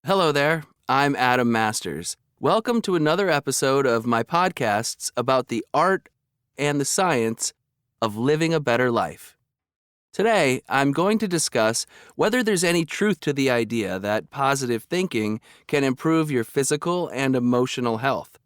Hello there, I'm Adam Masters. Welcome to another episode of my podcasts about the art and the science of living a better life. Today, I'm going to discuss whether there's any truth to the idea that positive thinking can improve your physical and emotional health.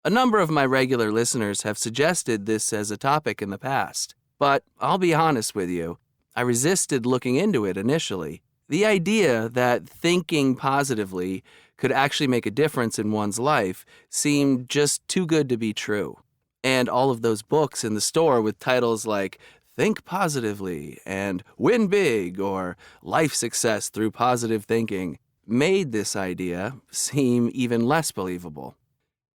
A number of my regular listeners have suggested this as a topic in the past, but I'll be honest with you, I resisted looking into it initially. The idea that thinking positively could actually make a difference in one's life seemed just too good to be true. And all of those books in the store with titles like Think Positively and Win Big or Life Success Through Positive Thinking made this idea seem even less believable.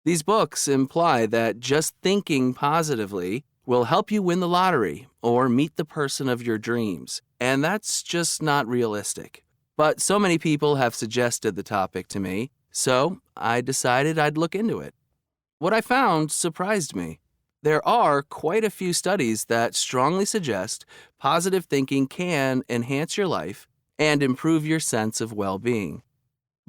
These books imply that just thinking positively will help you win the lottery or meet the person of your dreams, and that's just not realistic. But so many people have suggested the topic to me, so I decided I'd look into it. What I found surprised me. There are quite a few studies that strongly suggest positive thinking can enhance your life and improve your sense of well-being.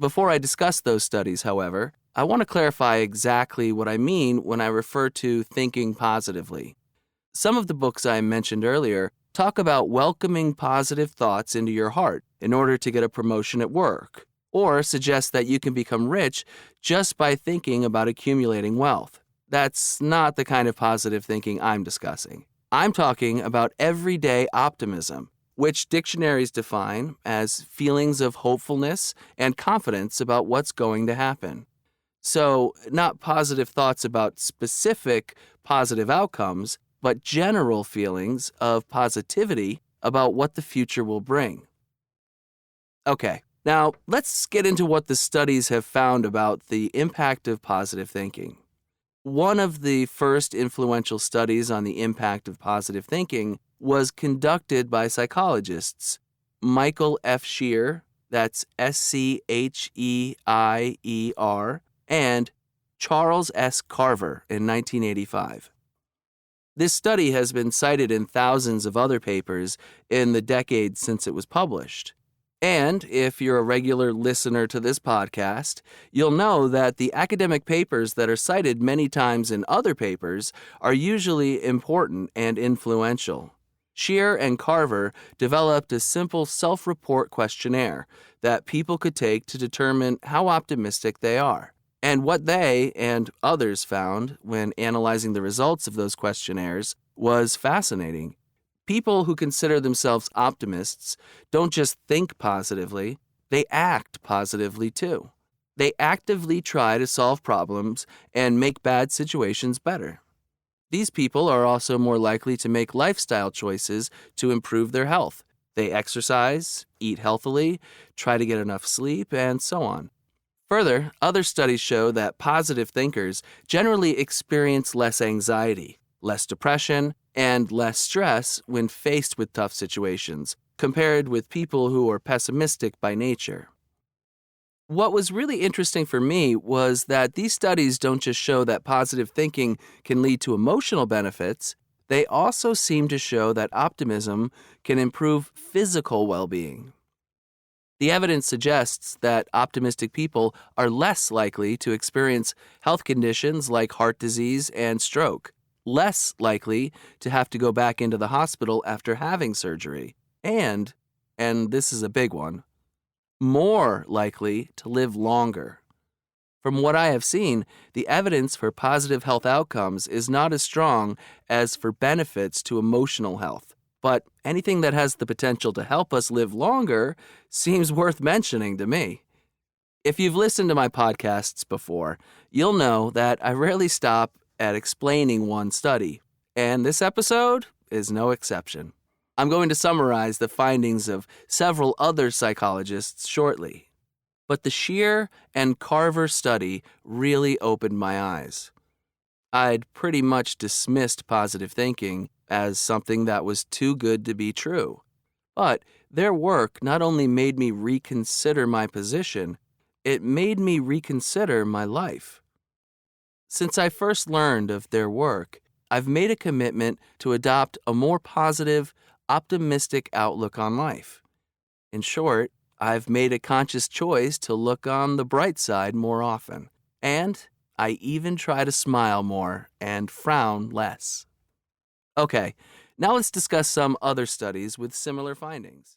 Before I discuss those studies, however, I want to clarify exactly what I mean when I refer to thinking positively. Some of the books I mentioned earlier talk about welcoming positive thoughts into your heart in order to get a promotion at work, or suggest that you can become rich just by thinking about accumulating wealth. That's not the kind of positive thinking I'm discussing. I'm talking about everyday optimism, which dictionaries define as feelings of hopefulness and confidence about what's going to happen. So, not positive thoughts about specific positive outcomes, but general feelings of positivity about what the future will bring. Okay, now let's get into what the studies have found about the impact of positive thinking. One of the first influential studies on the impact of positive thinking was conducted by psychologists Michael F. Shear, that's Scheir, and Charles S. Carver in 1985. This study has been cited in thousands of other papers in the decades since it was published. And if you're a regular listener to this podcast, you'll know that the academic papers that are cited many times in other papers are usually important and influential. Shear and Carver developed a simple self-report questionnaire that people could take to determine how optimistic they are. And what they and others found when analyzing the results of those questionnaires was fascinating. People who consider themselves optimists don't just think positively, they act positively too. They actively try to solve problems and make bad situations better. These people are also more likely to make lifestyle choices to improve their health. They exercise, eat healthily, try to get enough sleep, and so on. Further, other studies show that positive thinkers generally experience less anxiety, less depression, and less stress when faced with tough situations, compared with people who are pessimistic by nature. What was really interesting for me was that these studies don't just show that positive thinking can lead to emotional benefits, they also seem to show that optimism can improve physical well-being. The evidence suggests that optimistic people are less likely to experience health conditions like heart disease and stroke, less likely to have to go back into the hospital after having surgery, and this is a big one, more likely to live longer. From what I have seen, the evidence for positive health outcomes is not as strong as for benefits to emotional health. But anything that has the potential to help us live longer seems worth mentioning to me. If you've listened to my podcasts before, you'll know that I rarely stop at explaining one study, and this episode is no exception. I'm going to summarize the findings of several other psychologists shortly. But the Shear and Carver study really opened my eyes. I'd pretty much dismissed positive thinking as something that was too good to be true. But their work not only made me reconsider my position, it made me reconsider my life. Since I first learned of their work, I've made a commitment to adopt a more positive, optimistic outlook on life. In short, I've made a conscious choice to look on the bright side more often. And I even try to smile more and frown less. Okay, now let's discuss some other studies with similar findings.